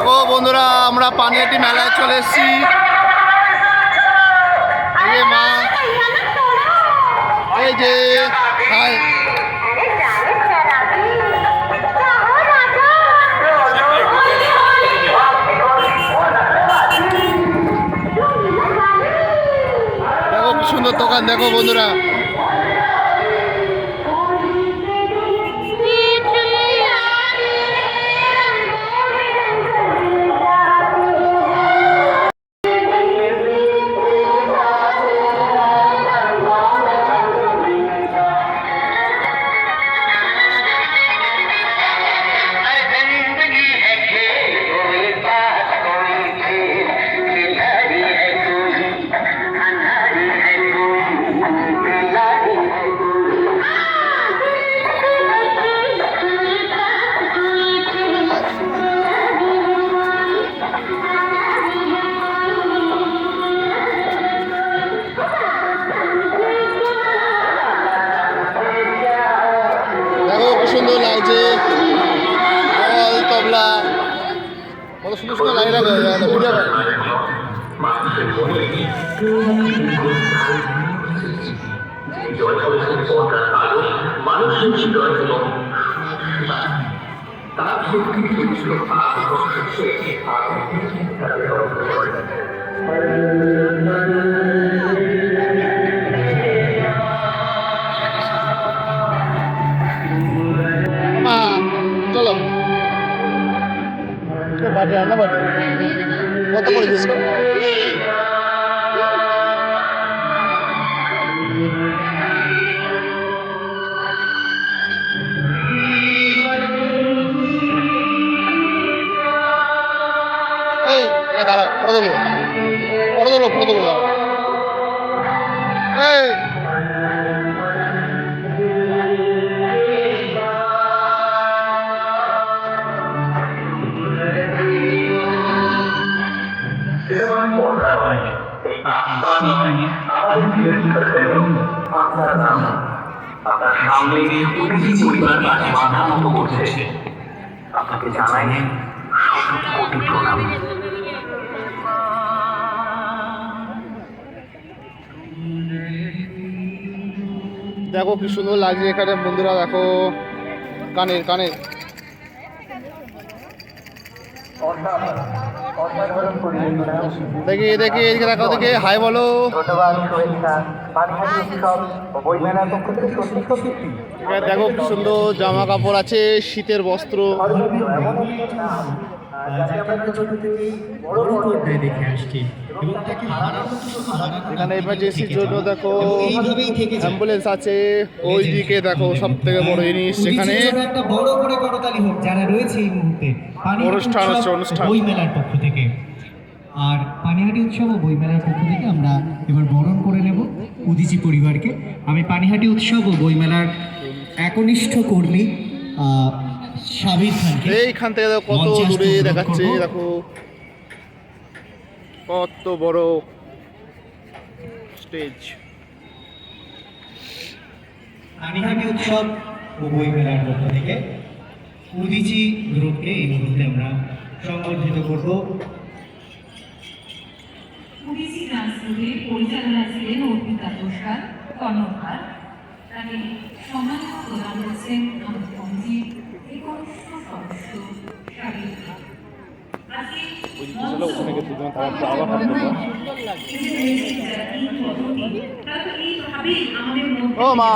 দেখো বন্ধুরা, আমরা পানিহাটি মেলায় চলে এসেছি। এই মা, এই যে হাই, দেখো কি সুন্দর দোকান, দেখো বন্ধুরা। সুন্দর লাগছে, তবলা কত সুন্দর সুন্দর লাগে। চলো বাজে রান্না বাজে কত করে দিচ্ছ? দাঁড়া, ফটো দেবো, ফটো দেবো, ফটো দেবো। এই আপনার সামনে অতিথি পরিবার কাছে বাধা মতো করছে, আপনাকে জানাই কোটি প্রণাম। দেখো কি সুন্দর লাগছে এখানে বন্ধুরা, দেখো কানের কানের দেখি দেখি এদিকে দেখো, দেখি হাই বলো। দেখো কি সুন্দর জামা কাপড় আছে, শীতের বস্ত্র। এখানে এমার্জেন্সির জন্য দেখো অ্যাম্বুলেন্স আছে। ওইদিকে দেখো সব থেকে বড় জিনিস, সেখানে একটা বড় করে করতালি হোক যারা রয়েছে এই মুহূর্তে অনুষ্ঠান হচ্ছে, অনুষ্ঠান বই মেলার পক্ষ থেকে। আর পানিহাটি উৎসব ও বইমেলার পক্ষ থেকে আমরা এবার বরণ করে নেব উদিচি পরিবারকে। আমি পানিহাটি উৎসব ও বইমেলার একনিষ্ঠ কর্মী সাবির খানকে এইখান থেকে দেখো কত দূরে দেখাচ্ছে, দেখো কত বড় স্টেজ। পানিহাটি উৎসব ও বইমেলার পক্ষ থেকে উদিচি গ্রুপকে এই মুহূর্তে আমরা সংবর্ধিত করব। উদিচি ডান্স গ্রুপের পরিচালনা ছিলেন অর্পিতা পুরস্কার কর্ণধার। তাকে সম্মানিত প্রদান করেছেন আমাদের কমিটির 21 সদস্য সাবির খান। ও মা,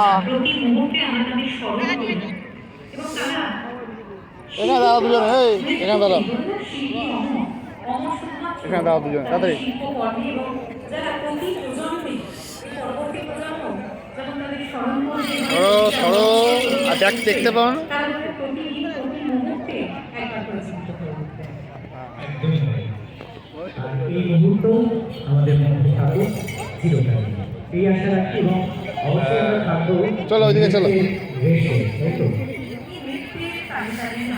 এখানে দাদা দুজন, এখানে দাদা, এখানে দাদা দুজন, তাড়াতাড়ি সরো সরো। আর দেখতে পাও না, এই মুহূর্ত আমাদের মধ্যে থাকুক চিরকাল, এই আশা রাখি। এবং অবশ্যই আমরা থাকবো। চলো ওইদিকে চলো,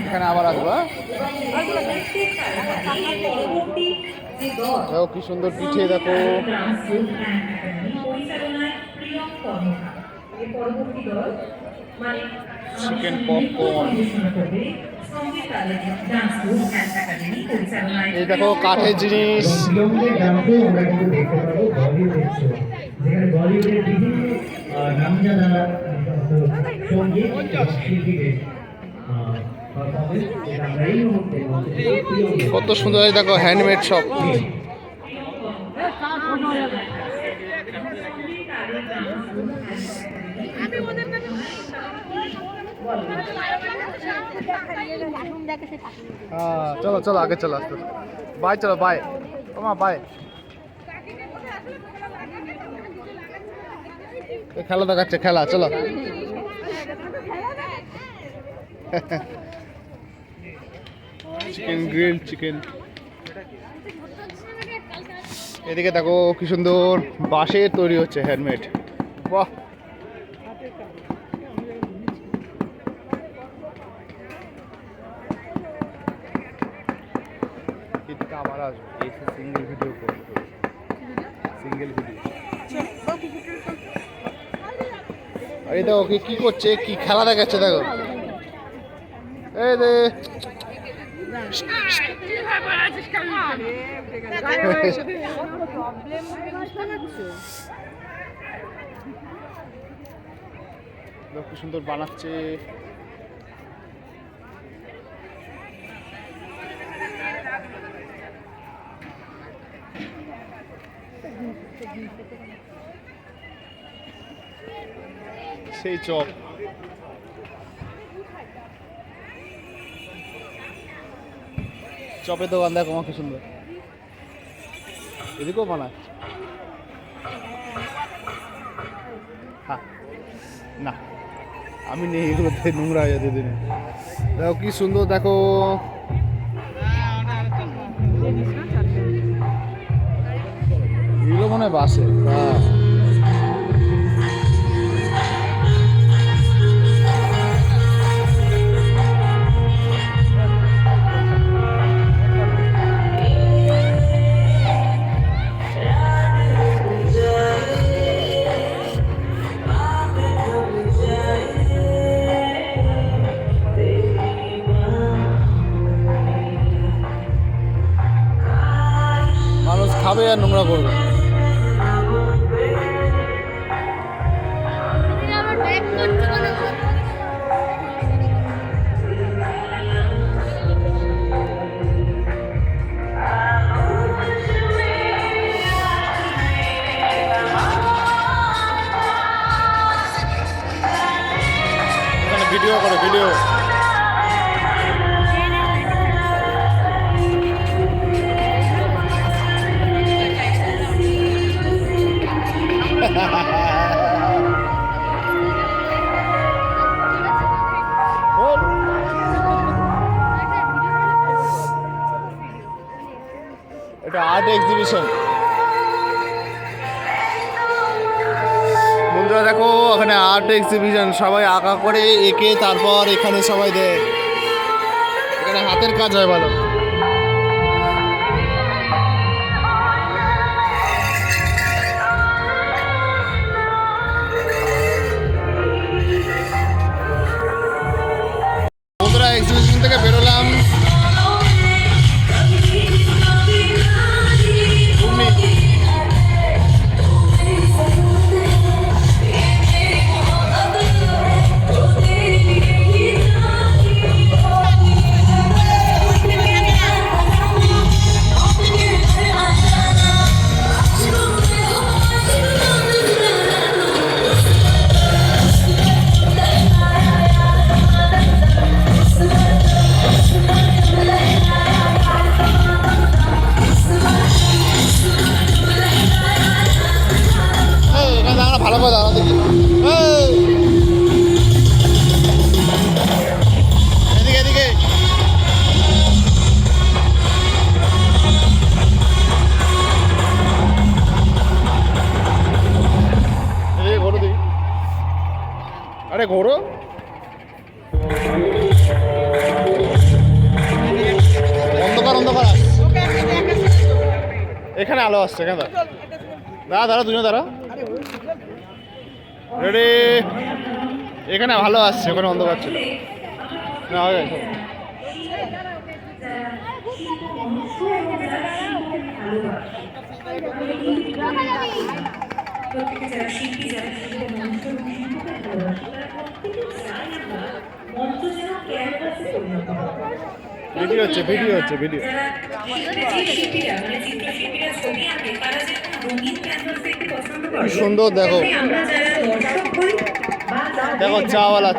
এখানে আবার আসবো। দেখো কি সুন্দর পিঠে, দেখো চিকেন পপকর্ন। সঙ্গীত ডান্স গ্রুপ অ্যান্ড একাডেমি পরিচালনায় এই দেখো কাঠের জিনিস। বিলম্বের ডান্সে আমরা কিন্তু দেখতে পাবো বলিউডের শো, যেখানে বলিউডের বিভিন্ন নামজাদা সঙ্গীত এবং শিল্পীদের পারফরমেন্স, যেটা আমরা এই মুহূর্তে কত সুন্দর এই দেখো হ্যান্ডমেড সব। হ্যাঁ চলো চলো আগে চলো আস্তে বাই, চলো বাই তোমার বাই। খেলা দেখাচ্ছে, খেলা চলো। Chicken grill chicken. এদিকে দেখো কি সুন্দর বাঁশের তৈরি হচ্ছে হ্যান্ডমেড, বাহ। এদিকে আবার আসবো, এসে সিঙ্গেল ভিডিও করবো, সিঙ্গেল ভিডিও। আর এই দেখো কি করছে, কি খেলা দেখাচ্ছে দেখো। এই দে কি সুন্দর বানাচ্ছে। সেই চপ, চপের দোকান দেখো আমার কি সুন্দর, এদিকেও বানায়। হ্যাঁ না আমি নেই, এগুলোতে নোংরা হয়ে যাচ্ছে দিনে। দেখো কি সুন্দর, দেখো এগুলো মনে হয় বাসে। হ্যাঁ মানুষ খাবে আর নোংরা করবে। এখানে ভিডিও করে, ভিডিও এটা আর্ট এক্সিবিশন। বন্ধুরা দেখো ওখানে আর্ট এক্সিবিশন, সবাই আঁকা করে এঁকে তারপর এখানে সবাই দেয়। এখানে হাতের কাজ হয় ভালো। বন্ধুরা এক্সিবিশন থেকে বেরোলাম, ভালো করে দাঁড়া দেখি। এদিকে এদিকে ঘোরো দেখি, আরে ঘোরো। অন্ধকার অন্ধকার, এখানে আলো আসছে কেন? দাঁড়া দাঁড়া, দুজনে দাঁড়া, রেডি। এখানে ভালো আসছে, ওখানে অন্ধকার ছিল না। যারা শিল্প মনুষ্য এবং যারা শিল্পকে ভালোবাসে। প্রত্যেকে যারা শিল্পী, যারা শিল্প মনুষ্য এবং শিল্পকে ভালোবাসে, তারা প্রত্যেকে চায় আমরা মঞ্চ যেন ক্যানভাসে পরিণত হয়। ভিডিও হচ্ছে ভিডিও। যারা শিল্পীরা মানে চিত্রশিল্পীরা ছবি আঁকে, তারা যে কোনো রঙিন ক্যানভাস দেখতে পছন্দ করে। কি সুন্দর দেখো। তেমনি আমরা যারা দর্শক হই বা যারা দেখো চাওয়ালা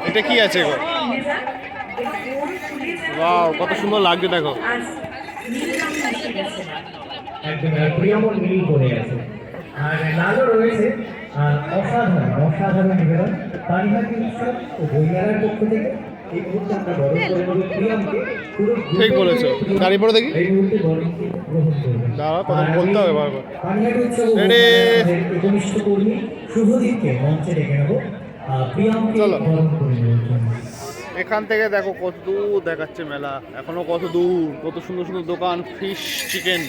এটা কি আছে গো? ওয়াও, কত সুন্দর লাগছে দেখো। একদম প্রিয়মন মিল করে আছে। আর লালও রয়েছে অসাধারণ নিবেদন পানিহাটি উৎসব ও বইমেলার পক্ষ থেকে এই মুহূর্তে আমরা বরণ করে নেব প্রিয়মকে। ঠিক বলেছো, দাঁড়িয়ে পড়ে দেখি। এই মুহূর্তে বরণকে গ্রহণ করবেন। দাঁড়া, কথা বলতে হবে বারবার। পানিহাটি উৎসব ও বইমেলার একনিষ্ঠ কর্মী শুভদীপকে মঞ্চে ডেকে নেব প্রিয়মকে চলো। বরণ করে নেওয়ার জন্য। এখান থেকে দেখো কত দূর দেখাচ্ছে মেলা, এখনো কত দূর, কত সুন্দর সুন্দর দোকান, ফিশ, চিকেন।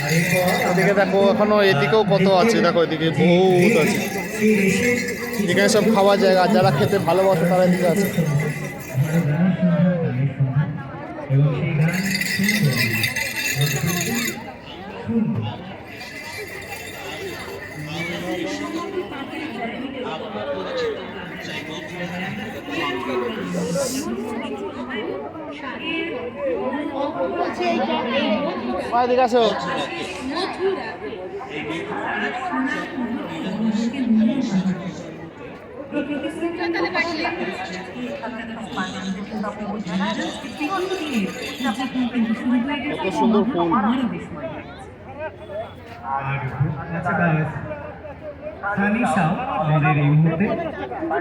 আর এরপর এদিকে দেখো এখনো এদিকেও কত আছে, দেখো এদিকে বহুত আছে। এখানে সব খাওয়ার জায়গা, যারা খেতে ভালোবাসে তারা এদিকে আছে। এবং সেই গান এদিকে আসো। কত সুন্দর ফুল। তানিশাও আমাদের এই মুহূর্তে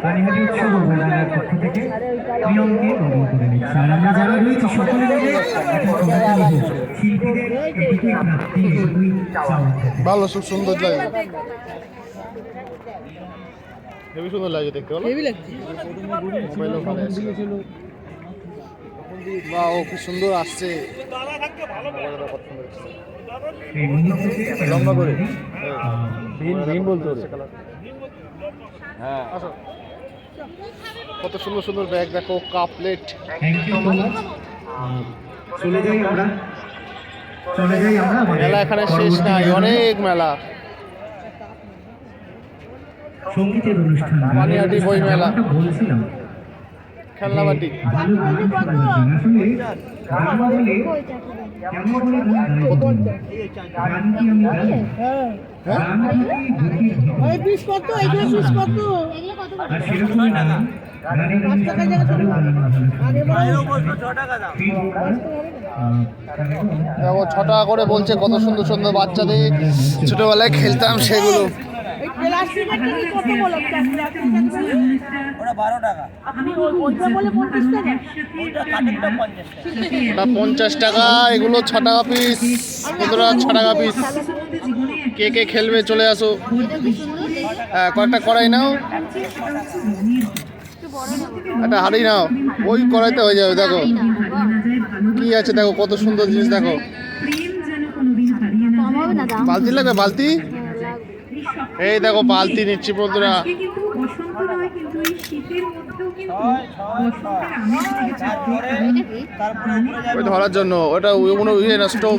পানিহাটি উৎসব ও বইমেলার পক্ষ থেকে প্রিয়মকে বরণ করে নিচ্ছে। আর আমরা যারা রয়েছি সকলে মিলে এখন করতালি হোক। শিল্পীদের এটুকুই প্রাপ্তি, এটুকুই চাওয়া। ভালো, খুব সুন্দর লাগে, হেবি সুন্দর লাগে দেখতে। বলো মোবাইলও ভালো আছে। বাহ, ও কি সুন্দর আসছে। এই মুহূর্তে লম্বা করে ভীম বলতে হ্যাঁ। আসো, কত সুন্দর সুন্দর ব্যাগ দেখো, cup plate. Thank you so much. চলে যাই আমরা আমাদের মেলা এখানে শেষ নাই, অনেক মেলা। সঙ্গীতের অনুষ্ঠান পানিহাটি বই মেলা। যেমনটা বলছিলাম খেলনাবাটি। ভালো গান শোনার জন্য আসলে গান বলে কেমন করে গান গাইবো? গান কি আমি গাই? গান থেকে গতির ভিতর। আর সেরকমই না গানের অনুষ্ঠানে ভালো গান দেখো 6 টাকা করে বলছে, কত সুন্দর সুন্দর বাচ্চাদের ছোটবেলায় খেলতাম সেগুলো। ওটা 50 টাকা, এগুলো 6 টাকা পিস। কতটা 6 টাকা পিস। কে কে খেলবে চলে আসো। হ্যাঁ, কয়েকটা কড়াই নাও, একটা হাঁড়ি নাও, ওই কড়াইতে হয়ে যাবে। দেখো কি আছে, দেখো কত সুন্দর জিনিস। দেখো বালতি লাগবে, বালতি। এই দেখো বালতি নিচ্ছি বন্ধুরা। ওই ধরার জন্য, ওটা কোনো ইয়ে না, স্টোভ।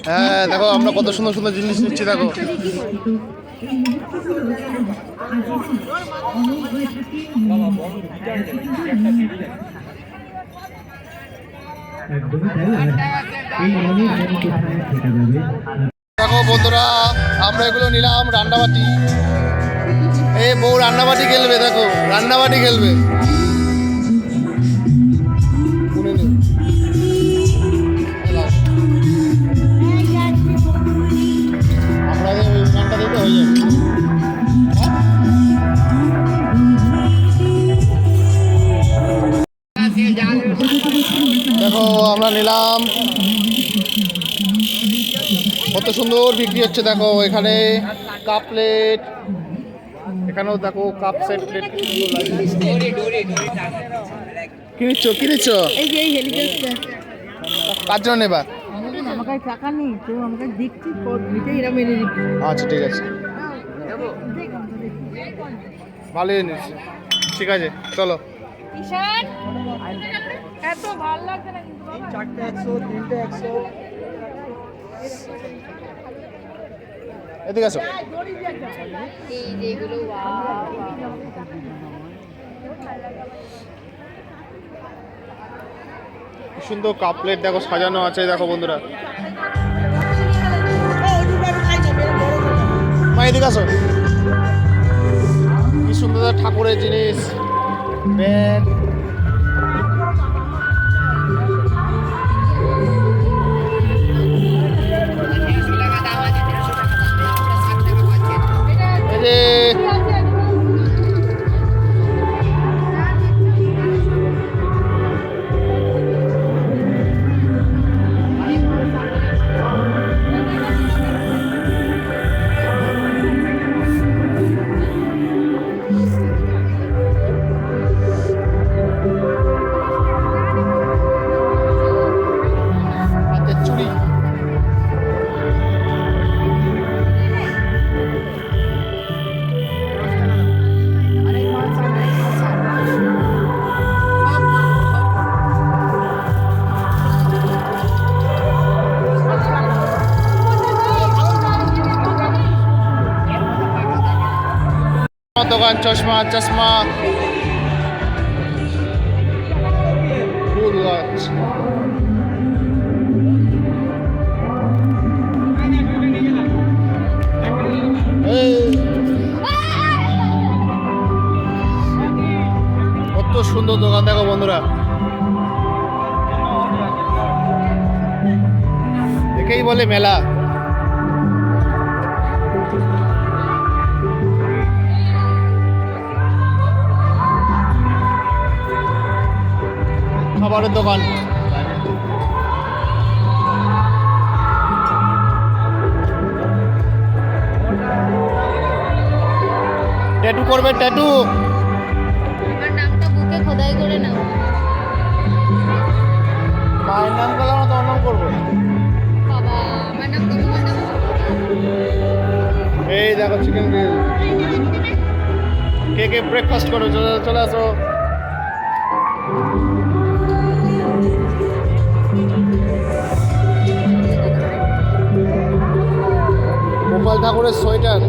হ্যাঁ দেখো আমরা কত সুন্দর সুন্দর জিনিস নিচ্ছি। দেখো দেখো বন্ধুরা, আমরা এগুলো নিলাম রান্নাবাটি। এই বউ রান্নাবাটি খেলবে, দেখো রান্নাবাটি খেলবে। আপনাদের ওই গানটা দিতে হয়ে যাবে। দেখো আমরা নিলাম, কত সুন্দর বিক্রি হচ্ছে। দেখো এখানে কাপ প্লেট, এখানেও দেখো কাপ সেট প্লেট। কিনেছ এই যে এই হেলিকপ্টার কার জন্য নেবা? আমার কাছে টাকা নেই তো আমাকে দেখছি ভিটে এরা মেরে দিচ্ছে আচ্ছা ঠিক আছে, ভালোই নিচ্ছি, ঠিক আছে চলো। এত ভালো লাগছে না কিন্তু বাবা। চারটে 100, তিনটে 100। এদিকে আসো। এই যেগুলো কি সুন্দর কাপ প্লেট দেখো সাজানো আছে, দেখো বন্ধুরা। মা এদিকে আসো। কি সুন্দর ঠাকুরের জিনিস, ব্যাগ। এই যে হাতের চুড়ি। দোকান চশমা চশমা, ফুল গাছ। কত সুন্দর দোকান দেখো বন্ধুরা, একেই বলে মেলা। খাবারের দোকান, ট্যাটু করবে ট্যাটু। আমার নামটা বুকে খোদাই করে নাও মায়ের নাম করলাম না, তোমার নাম করবো। বাবা আমার নাম তো তোমার নাম এই দেখো চিকেন গ্রিল। কে কে ব্রেকফাস্ট করো, চলে আসো। গোপাল ঠাকুরের সোয়েটার।